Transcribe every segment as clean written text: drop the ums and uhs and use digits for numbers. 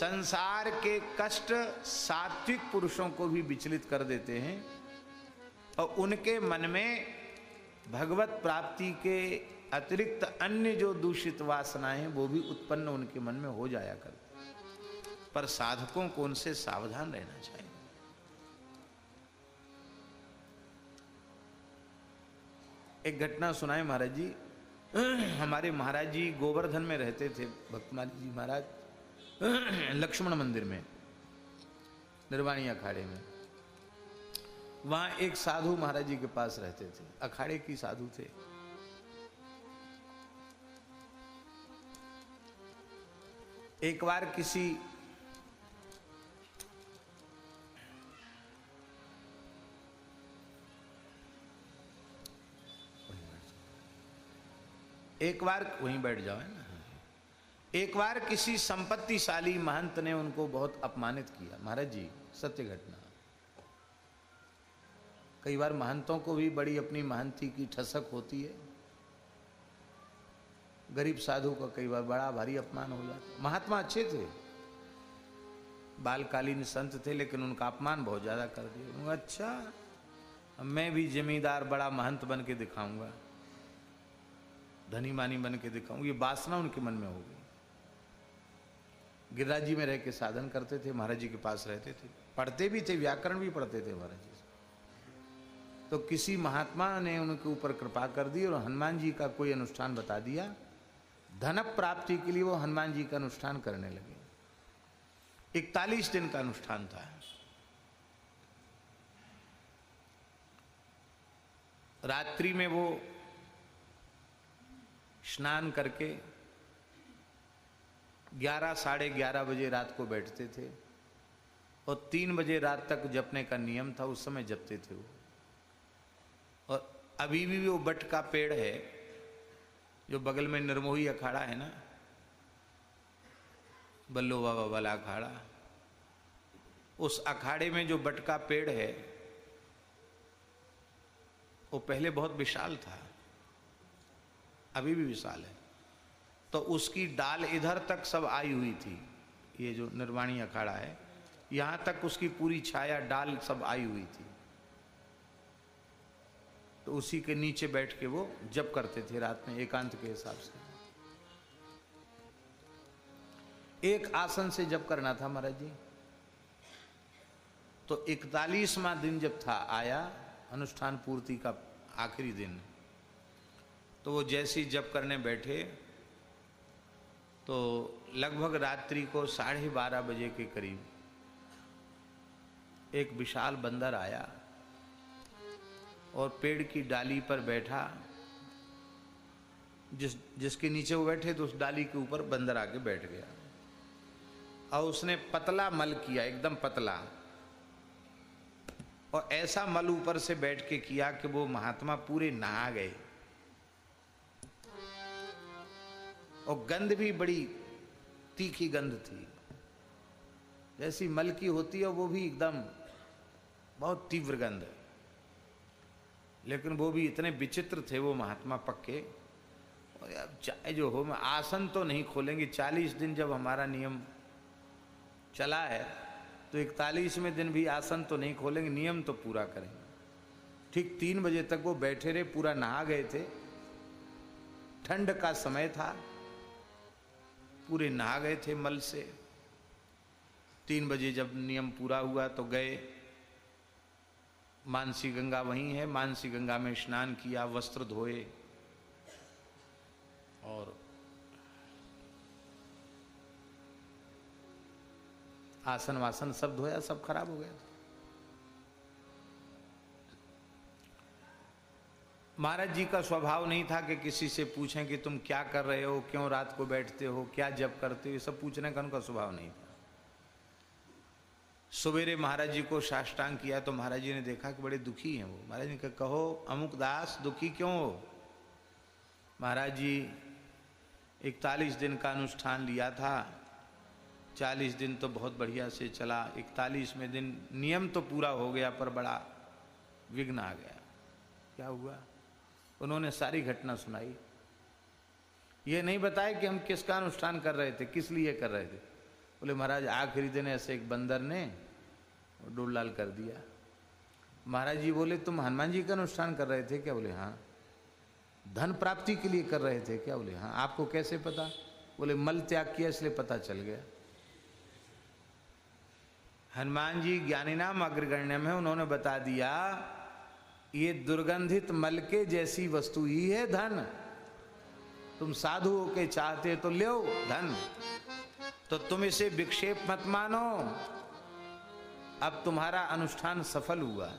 संसार के कष्ट सात्विक पुरुषों को भी विचलित कर देते हैं और उनके मन में भगवत प्राप्ति के अतिरिक्त अन्य जो दूषित वासनाएं हैं वो भी उत्पन्न उनके मन में हो जाया करती। पर साधकों को उनसे सावधान रहना चाहिए। एक घटना सुनाए महाराज जी। हमारे महाराज जी गोवर्धन में रहते थे, भक्तमाली जी महाराज, लक्ष्मण मंदिर में, निर्वाणी अखाड़े में। वहां एक साधु महाराज जी के पास रहते थे, अखाड़े की साधु थे। एक बार वहीं बैठ जाओ, है ना। एक बार किसी संपत्तिशाली महंत ने उनको बहुत अपमानित किया। महाराज जी सत्य घटना। कई बार महंतों को भी बड़ी अपनी महंती की ठसक होती है। गरीब साधु का कई बार बड़ा भारी अपमान हो जाता। महात्मा अच्छे थे, बालकालीन संत थे, लेकिन उनका अपमान बहुत ज्यादा कर दिया। अच्छा, मैं भी जमींदार बड़ा महंत बन के दिखाऊंगा, धनी मानी बन के दिखाऊंगा। ये वासना उनके मन में हो गई। गिरिराज जी में रह के साधन करते थे, महाराज जी के पास रहते थे, पढ़ते भी थे, व्याकरण भी पढ़ते थे महाराज जी। तो किसी महात्मा ने उनके ऊपर कृपा कर दी और हनुमान जी का कोई अनुष्ठान बता दिया। धन प्राप्ति के लिए वो हनुमान जी का अनुष्ठान करने लगे। 41 दिन का अनुष्ठान था। रात्रि में वो स्नान करके 11 साढ़े 11 बजे रात को बैठते थे और 3 बजे रात तक जपने का नियम था। उस समय जपते थे वो। और अभी भी वो बट का पेड़ है जो बगल में निर्मोही अखाड़ा है ना, बल्लो बाबा वाला अखाड़ा, उस अखाड़े में जो बट का पेड़ है वो पहले बहुत विशाल था, अभी भी विशाल है। तो उसकी डाल इधर तक सब आई हुई थी। ये जो निर्वाणी अखाड़ा है, यहाँ तक उसकी पूरी छाया डाल सब आई हुई थी। तो उसी के नीचे बैठ के वो जप करते थे रात में एकांत के हिसाब से। एक आसन से जप करना था महाराज जी। तो 41वां दिन जब था, आया अनुष्ठान पूर्ति का आखिरी दिन, तो वो जैसे ही जप करने बैठे तो लगभग रात्रि को 12:30 बजे के करीब एक विशाल बंदर आया और पेड़ की डाली पर बैठा। जिसके नीचे वो बैठे तो उस डाली के ऊपर बंदर आके बैठ गया और उसने पतला मल किया, एकदम पतला, और ऐसा मल ऊपर से बैठ के किया कि वो महात्मा पूरे नहा गए। और गंध भी बड़ी तीखी गंध थी, जैसी मल की होती है, वो भी एकदम बहुत तीव्र गंध। लेकिन वो भी इतने विचित्र थे वो महात्मा पक्के। और अब चाहे जो हो, मैं आसन तो नहीं खोलेंगे। 40 दिन जब हमारा नियम चला है तो 41वें दिन भी आसन तो नहीं खोलेंगे, नियम तो पूरा करेंगे। ठीक 3 बजे तक वो बैठे रहे, पूरा नहा गए थे, ठंड का समय था, पूरे नहा गए थे मल से। 3 बजे जब नियम पूरा हुआ तो गए, मानसी गंगा वहीं है, मानसी गंगा में स्नान किया, वस्त्र धोए और आसन वासन सब धोया, सब खराब हो गया था। महाराज जी का स्वभाव नहीं था कि किसी से पूछें कि तुम क्या कर रहे हो, क्यों रात को बैठते हो, क्या जप करते हो, ये सब पूछने का उनका स्वभाव नहीं था। सवेरे महाराज जी को साष्टांग किया तो महाराज जी ने देखा कि बड़े दुखी हैं वो। महाराज जी ने कहा, कहो अमुक दास दुखी क्यों हो? महाराज जी 41 दिन का अनुष्ठान लिया था, 40 दिन तो बहुत बढ़िया से चला, 41वें दिन नियम तो पूरा हो गया पर बड़ा विघ्न आ गया। क्या हुआ? उन्होंने सारी घटना सुनाई। ये नहीं बताया कि हम किसका अनुष्ठान कर रहे थे, किस लिए कर रहे थे। बोले महाराज आखिरी दिन ऐसे एक बंदर ने डोल लाल कर दिया। महाराज जी बोले तुम हनुमान जी का अनुष्ठान कर रहे थे क्या? बोले हाँ। धन प्राप्ति के लिए कर रहे थे क्या? बोले हाँ। आपको कैसे पता? बोले मल त्याग किया इसलिए पता चल गया। हनुमान जी ज्ञानी नाम अग्रगण्य में उन्होंने बता दिया ये दुर्गंधित मल के जैसी वस्तु ही है धन। तुम साधु होके चाहते तो ले धन, तो तुम इसे विक्षेप मत मानो। अब तुम्हारा अनुष्ठान सफल हुआ।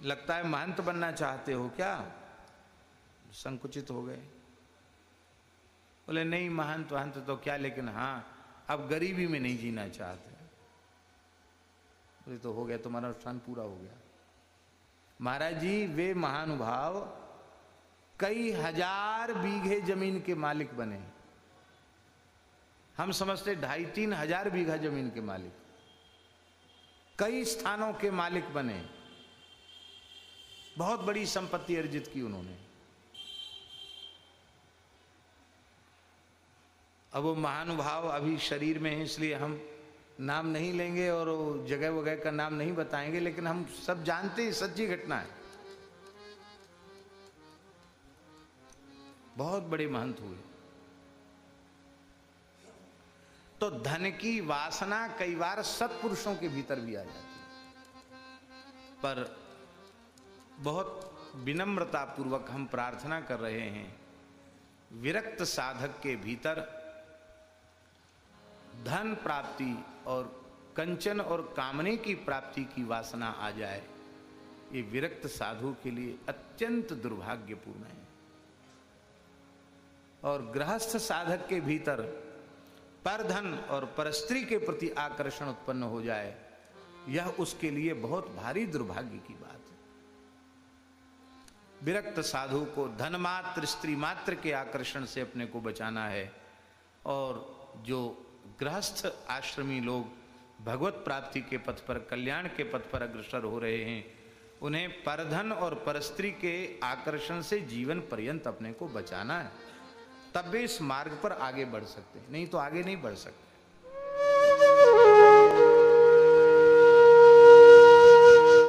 लगता है महंत बनना चाहते हो क्या? संकुचित हो गए। बोले नहीं महंत वहंत तो क्या, लेकिन हाँ अब गरीबी में नहीं जीना चाहते। बोले तो हो गया, तुम्हारा अनुष्ठान पूरा हो गया। महाराज जी वे महानुभाव कई हजार बीघे जमीन के मालिक बने। हम समझते 2,500-3 हजार बीघा जमीन के मालिक, कई स्थानों के मालिक बने, बहुत बड़ी संपत्ति अर्जित की उन्होंने। अब वो महानुभाव अभी शरीर में है इसलिए हम नाम नहीं लेंगे और जगह वगैरह का नाम नहीं बताएंगे, लेकिन हम सब जानते हैं सच्ची घटना है। बहुत बड़े महंत हुए। तो धन की वासना कई बार सत्पुरुषों के भीतर भी आ जाती है, पर बहुत विनम्रता पूर्वक हम प्रार्थना कर रहे हैं विरक्त साधक के भीतर धन प्राप्ति और कंचन और कामने की प्राप्ति की वासना आ जाए, ये विरक्त साधु के लिए अत्यंत दुर्भाग्यपूर्ण है। और गृहस्थ साधक के भीतर परधन और परस्त्री के प्रति आकर्षण उत्पन्न हो जाए, यह उसके लिए बहुत भारी दुर्भाग्य की बात है। विरक्त साधु को धन मात्र स्त्री मात्र के आकर्षण से अपने को बचाना है। और जो गृहस्थ आश्रमी लोग भगवत प्राप्ति के पथ पर, कल्याण के पथ पर अग्रसर हो रहे हैं, उन्हें परधन और परस्त्री के आकर्षण से जीवन पर्यंत अपने को बचाना है, तब वे इस मार्ग पर आगे बढ़ सकते हैं, नहीं तो आगे नहीं बढ़ सकते।